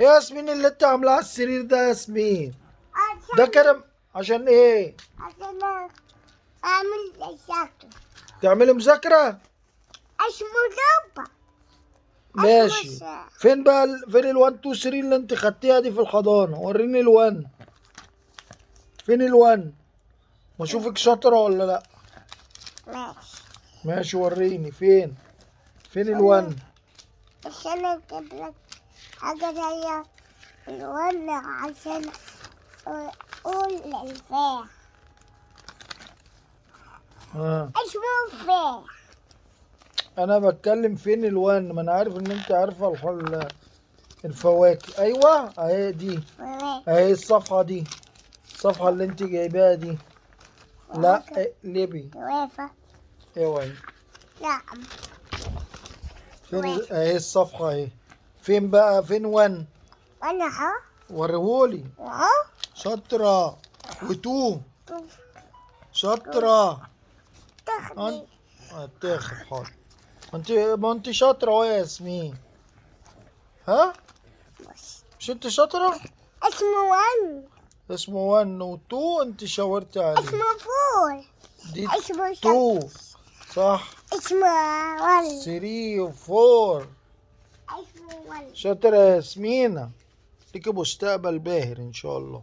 ايه يا ياسمين اللي انت عاملاه على السرير ده يا ياسمين؟ ده كده عشان ايه؟ عشان اعمل شكل تعملي مذاكرة؟ اسمه دبة. ماشي. فين بقى فين ال1 2 3 اللي انت خدتيها دي في الحضانة؟ وريني ال1. فين ال1؟ ما اشوفك شاطرة ولا لا؟ ماشي. ماشي وريني فين ال1؟ عشان اجيب لك حاجة زي الولع عشان اقول الفاح. اسمه فاح. انا بتكلم فين ال1، ما انا عارف ان انت عارفة الفواكه. ايوه اهي دي، اهي الصفحة دي، الصفحة اللي انت جايباها دي. لا اقلبي. جوافة. اوعي. نعم. فين اهي الصفحة اهي. فين بقى فين 1؟ وانا اهو. وريهولي. اهو. شاطرة. و2 شاطرة. تاخدي. هتاخد حاضر. ما انت شاطرة اهو يا ياسمين. ها؟ مش انت شاطرة؟ اسمه ون. اسمه 1 و2 انت شاورت عليه. اسمه فور. دي اسمه 2 صح. اسمه ون. 3 و4. اسمه ون. شاطرة يا ياسمينة، ليكي مستقبل باهر ان شاء الله.